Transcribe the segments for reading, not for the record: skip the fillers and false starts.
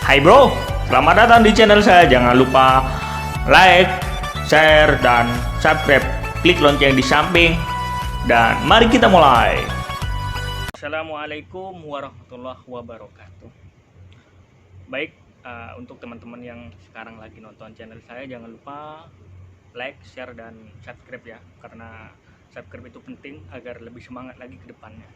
Hai bro, selamat datang di channel saya. Jangan lupa like, share, dan subscribe. Klik lonceng di samping. Dan mari kita mulai. Assalamualaikum warahmatullahi wabarakatuh. Baik, untuk teman-teman yang sekarang lagi nonton channel saya, jangan lupa like, share, dan subscribe ya. Karena subscribe itu penting agar lebih semangat lagi ke depannya.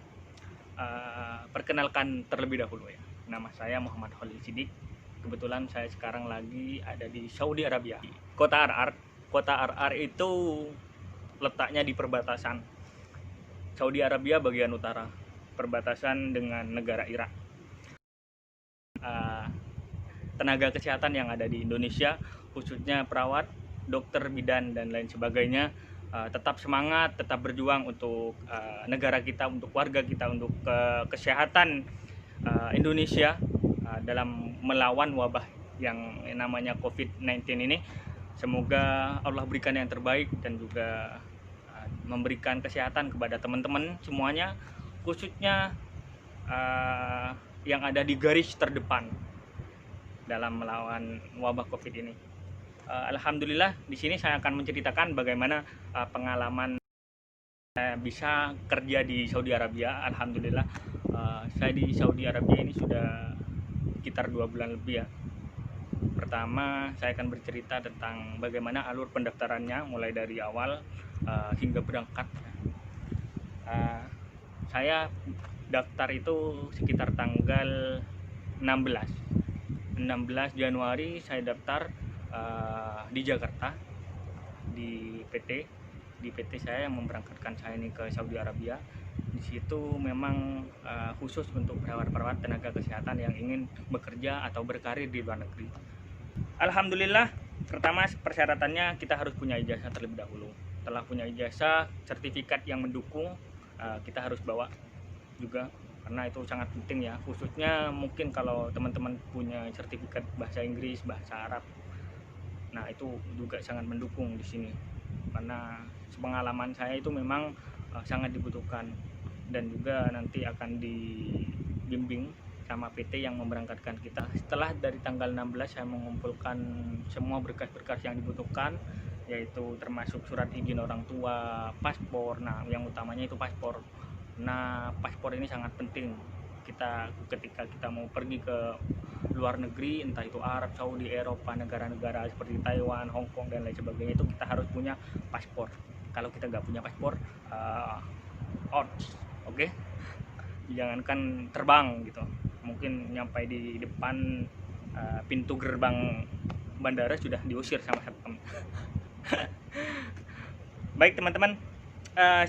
Perkenalkan terlebih dahulu ya. Nama saya Muhammad Khalil Sidik. Kebetulan saya sekarang lagi ada di Saudi Arabia, Kota Ar-Ar. Kota Ar-Ar itu letaknya di perbatasan Saudi Arabia bagian utara, perbatasan dengan negara Irak. Tenaga kesehatan yang ada di Indonesia, khususnya perawat, dokter, bidan, dan lain sebagainya, tetap semangat, tetap berjuang untuk negara kita, untuk warga kita, untuk kesehatan Indonesia dalam melawan wabah yang namanya COVID-19 ini. Semoga Allah berikan yang terbaik dan juga memberikan kesehatan kepada teman-teman semuanya, khususnya yang ada di garis terdepan dalam melawan wabah COVID ini. Alhamdulillah, di sini saya akan menceritakan bagaimana pengalaman saya bisa kerja di Saudi Arabia. Alhamdulillah, saya di Saudi Arabia ini sudah sekitar 2 bulan lebih ya. Pertama, saya akan bercerita tentang bagaimana alur pendaftarannya mulai dari awal hingga berangkat. Saya daftar itu sekitar tanggal 16 Januari. Saya daftar di Jakarta, di PT saya yang memberangkatkan saya ini ke Saudi Arabia. Di situ memang khusus untuk perawat-perawat tenaga kesehatan yang ingin bekerja atau berkarir di luar negeri. Alhamdulillah, pertama persyaratannya kita harus punya ijazah terlebih dahulu. Setelah punya ijazah, sertifikat yang mendukung kita harus bawa juga, karena itu sangat penting ya. Khususnya mungkin kalau teman-teman punya sertifikat bahasa Inggris, bahasa Arab, nah itu juga sangat mendukung di sini, karena pengalaman saya itu memang sangat dibutuhkan, dan juga nanti akan dibimbing sama PT yang memberangkatkan kita. Setelah dari tanggal 16 saya mengumpulkan semua berkas-berkas yang dibutuhkan, yaitu termasuk surat izin orang tua, paspor. Nah, yang utamanya itu paspor. Nah, paspor ini sangat penting kita ketika kita mau pergi ke luar negeri, entah itu Arab, Saudi, Eropa, negara-negara seperti Taiwan, Hong Kong, dan lain sebagainya, itu kita harus punya paspor. Kalau kita nggak punya paspor, oke? Jangankan terbang gitu, mungkin nyampe di depan pintu gerbang bandara sudah diusir sama satpam. Baik teman-teman,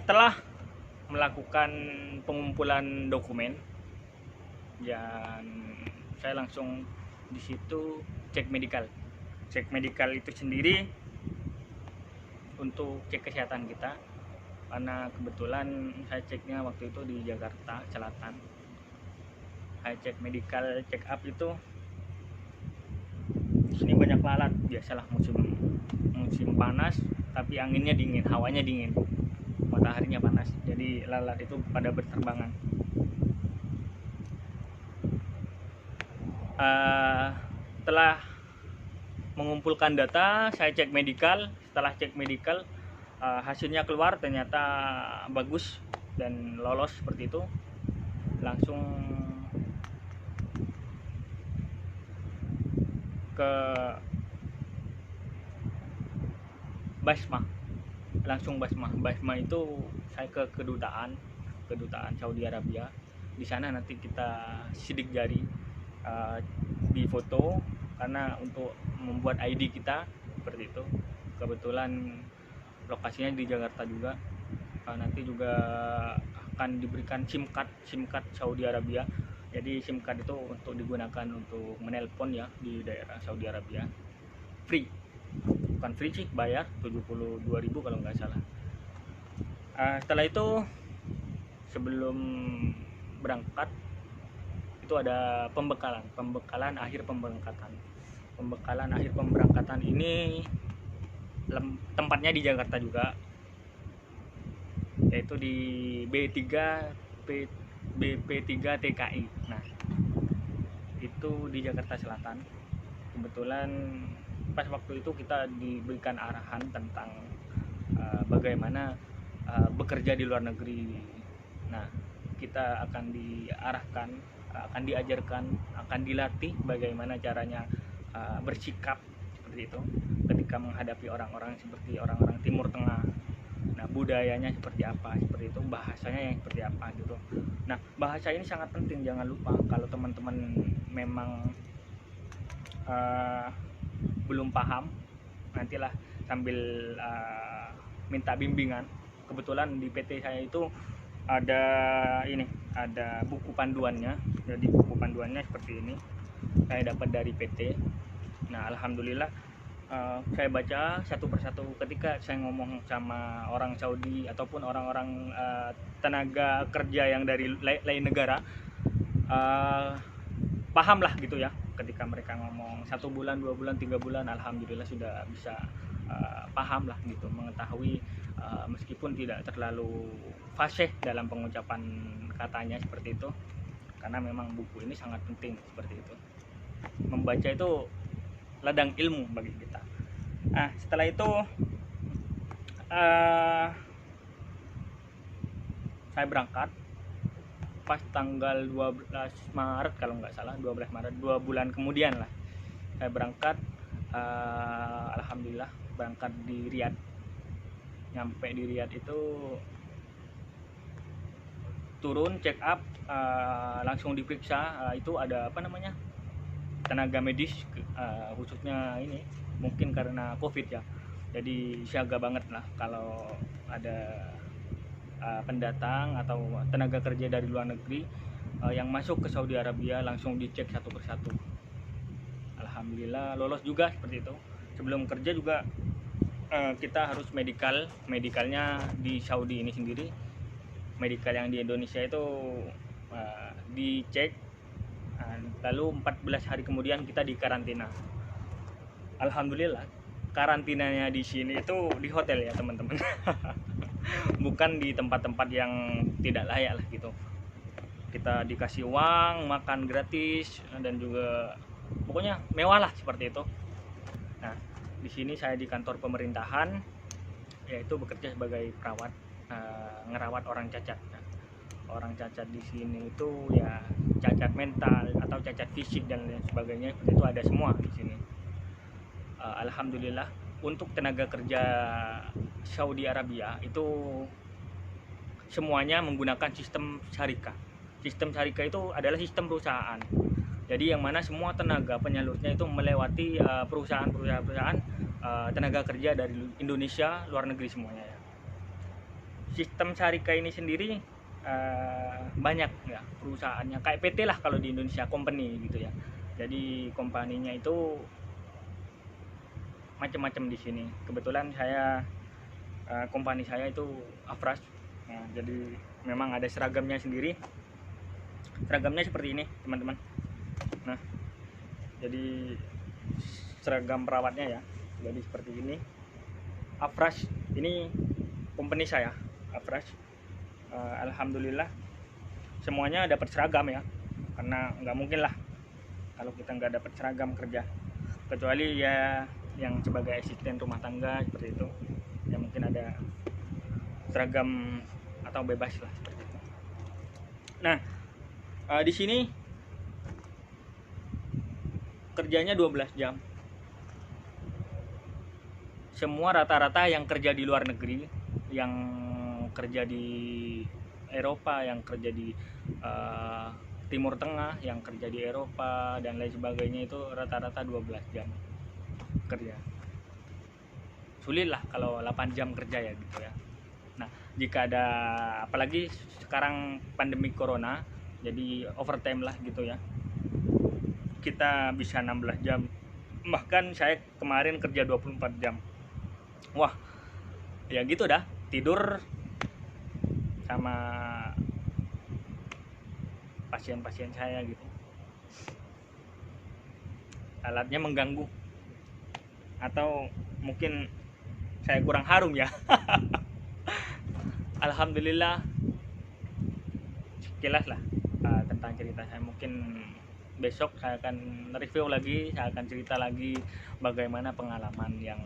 setelah melakukan pengumpulan dokumen, dan saya langsung di situ cek medikal. Cek medikal itu sendiri untuk cek kesehatan kita, karena kebetulan saya ceknya waktu itu di Jakarta Selatan. Saya cek medikal, check up itu di sini banyak lalat, biasalah musim panas, tapi anginnya dingin, hawanya dingin, mataharinya panas, jadi lalat itu pada berterbangan. Setelah mengumpulkan data, saya cek medikal. Setelah cek medikal, hasilnya keluar, ternyata bagus dan lolos seperti itu. Langsung ke Basma. Basma itu saya ke kedutaan Saudi Arabia. Di sana nanti kita sidik jari, di foto, karena untuk membuat ID kita seperti itu. Kebetulan lokasinya di Jakarta juga. Nanti juga akan diberikan SIM card Saudi Arabia. Jadi SIM card itu untuk digunakan untuk menelpon ya di daerah Saudi Arabia. Free, bukan free sih, bayar 72.000 kalau nggak salah. Setelah itu, sebelum berangkat itu ada pembekalan akhir pemberangkatan ini tempatnya di Jakarta juga, yaitu di BP3 TKI. Nah, itu di Jakarta Selatan. Kebetulan pas waktu itu kita diberikan arahan tentang bagaimana bekerja di luar negeri. Nah, kita akan diarahkan, akan diajarkan, akan dilatih bagaimana caranya bersikap seperti itu ketika menghadapi orang-orang seperti orang-orang Timur Tengah. Nah, budayanya seperti apa, seperti itu, bahasanya yang seperti apa gitu. Nah, bahasa ini sangat penting, jangan lupa kalau teman-teman memang belum paham, nantilah sambil minta bimbingan. Kebetulan di PT saya itu ada buku panduannya. Jadi buku panduannya seperti ini, saya dapat dari PT. Nah, alhamdulillah saya baca satu persatu. Ketika saya ngomong sama orang Saudi ataupun orang-orang tenaga kerja yang dari lain negara, paham lah gitu ya. Ketika mereka ngomong 1 bulan, 2 bulan, 3 bulan, alhamdulillah sudah bisa paham lah gitu, mengetahui meskipun tidak terlalu fasih dalam pengucapan katanya seperti itu, karena memang buku ini sangat penting seperti itu. Membaca itu ladang ilmu bagi kita. Nah, setelah itu saya berangkat pas tanggal 12 Maret kalau nggak salah, 12 Maret, 2 bulan kemudian lah saya berangkat. Alhamdulillah berangkat di Riyadh. Nyampe di Riyadh itu turun check up, langsung diperiksa. Itu ada tenaga medis, khususnya ini mungkin karena COVID ya, jadi siaga banget lah kalau ada pendatang atau tenaga kerja dari luar negeri yang masuk ke Saudi Arabia, langsung dicek satu persatu. Alhamdulillah lolos juga seperti itu. Sebelum kerja juga kita harus medikalnya di Saudi ini sendiri. Medikal yang di Indonesia itu dicek, lalu 14 hari kemudian kita dikarantina. Alhamdulillah karantinanya di sini itu di hotel ya teman-teman. Bukan di tempat-tempat yang tidak layak lah gitu. Kita dikasih uang, makan gratis, dan juga pokoknya mewah lah seperti itu. Nah, di sini saya di kantor pemerintahan, yaitu bekerja sebagai perawat, ngerawat orang cacat. Nah, orang cacat di sini itu ya cacat mental atau cacat fisik dan lain sebagainya, itu ada semua di sini. Alhamdulillah untuk tenaga kerja Saudi Arabia itu semuanya menggunakan sistem syarikah. Sistem syarikah itu adalah sistem perusahaan. Jadi yang mana semua tenaga penyalurnya itu melewati perusahaan-perusahaan tenaga kerja dari Indonesia, luar negeri semuanya ya. Sistem syarikah ini sendiri banyak ya perusahaannya, kayak PT lah kalau di Indonesia, company gitu ya. Jadi kompaninya itu macam-macam di sini. Kebetulan saya kompani saya itu Afras. Nah, jadi memang ada seragamnya sendiri. Seragamnya seperti ini teman-teman. Nah, jadi seragam perawatnya ya, jadi seperti ini. Afras ini company saya, Afras. Alhamdulillah semuanya dapat seragam ya, karena nggak mungkin lah kalau kita nggak dapat seragam kerja, kecuali ya yang sebagai asisten rumah tangga seperti itu ya, mungkin ada seragam atau bebas lah seperti itu. Nah, di sini kerjanya 12 jam. Semua rata-rata yang kerja di luar negeri, yang kerja di Eropa, yang kerja di Timur Tengah, yang kerja di Eropa dan lain sebagainya, itu rata-rata 12 jam kerja. Sulit lah kalau 8 jam kerja ya gitu ya. Nah, jika ada, apalagi sekarang pandemi corona, jadi overtime lah gitu ya, kita bisa 16 jam. Bahkan saya kemarin kerja 24 jam. Wah, ya gitu dah, tidur sama pasien-pasien saya gitu. Alatnya mengganggu, atau mungkin saya kurang harum ya. Alhamdulillah sekilas lah tentang cerita saya. Mungkin besok saya akan review lagi, saya akan cerita lagi bagaimana pengalaman yang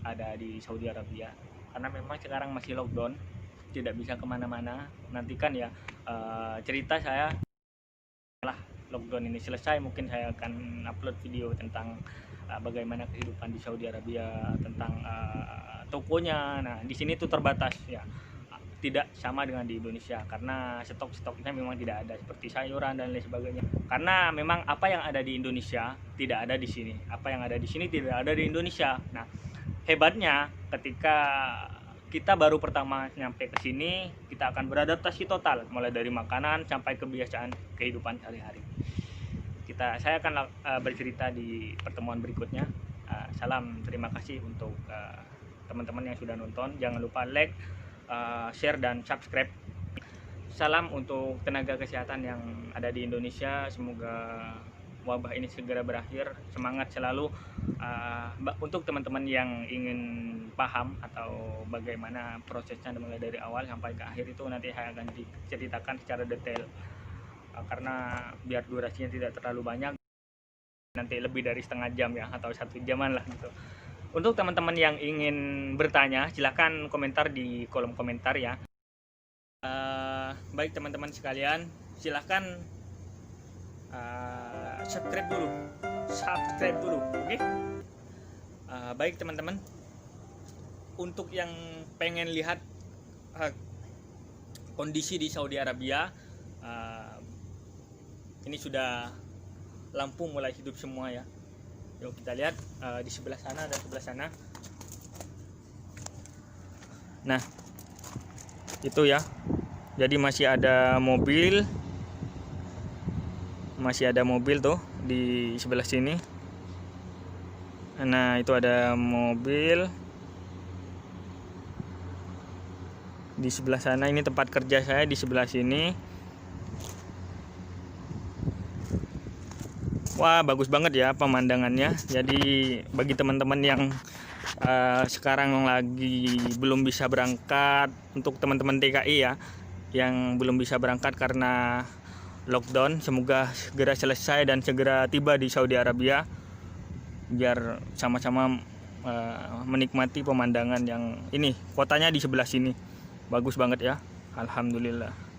ada di Saudi Arabia, karena memang sekarang masih lockdown, tidak bisa kemana-mana. Nantikan ya cerita saya setelah lockdown ini selesai, mungkin saya akan upload video tentang bagaimana kehidupan di Saudi Arabia, tentang tokonya. Nah, di sini tuh terbatas ya, tidak sama dengan di Indonesia karena stok-stoknya memang tidak ada, seperti sayuran dan lain sebagainya. Karena memang apa yang ada di Indonesia tidak ada di sini, apa yang ada di sini tidak ada di Indonesia. Nah, hebatnya ketika kita baru pertama nyampe ke sini, kita akan beradaptasi total, mulai dari makanan sampai kebiasaan kehidupan sehari-hari. Saya akan bercerita di pertemuan berikutnya. Salam, terima kasih untuk teman-teman yang sudah nonton. Jangan lupa like, share dan subscribe. Salam untuk tenaga kesehatan yang ada di Indonesia, semoga wabah ini segera berakhir. Semangat selalu. Untuk teman-teman yang ingin paham atau bagaimana prosesnya mulai dari awal sampai ke akhir, itu nanti saya akan diceritakan secara detail, karena biar durasinya tidak terlalu banyak, nanti lebih dari setengah jam ya, atau 1 jaman lah gitu. Untuk teman-teman yang ingin bertanya, silahkan komentar di kolom komentar ya. Baik teman-teman sekalian, silahkan subscribe dulu, oke? Baik teman-teman, untuk yang pengen lihat kondisi di Saudi Arabia, ini sudah lampu mulai hidup semua ya. Yuk kita lihat di sebelah sana dan sebelah sana. Nah, itu ya. Jadi masih ada mobil tuh di sebelah sini. Nah, itu ada mobil di sebelah sana. Ini tempat kerja saya di sebelah sini. Wah, bagus banget ya pemandangannya. Jadi bagi teman-teman yang sekarang lagi belum bisa berangkat, untuk teman-teman TKI ya yang belum bisa berangkat karena lockdown, semoga segera selesai dan segera tiba di Saudi Arabia, biar sama-sama menikmati pemandangan yang ini. Kotanya di sebelah sini bagus banget ya, alhamdulillah.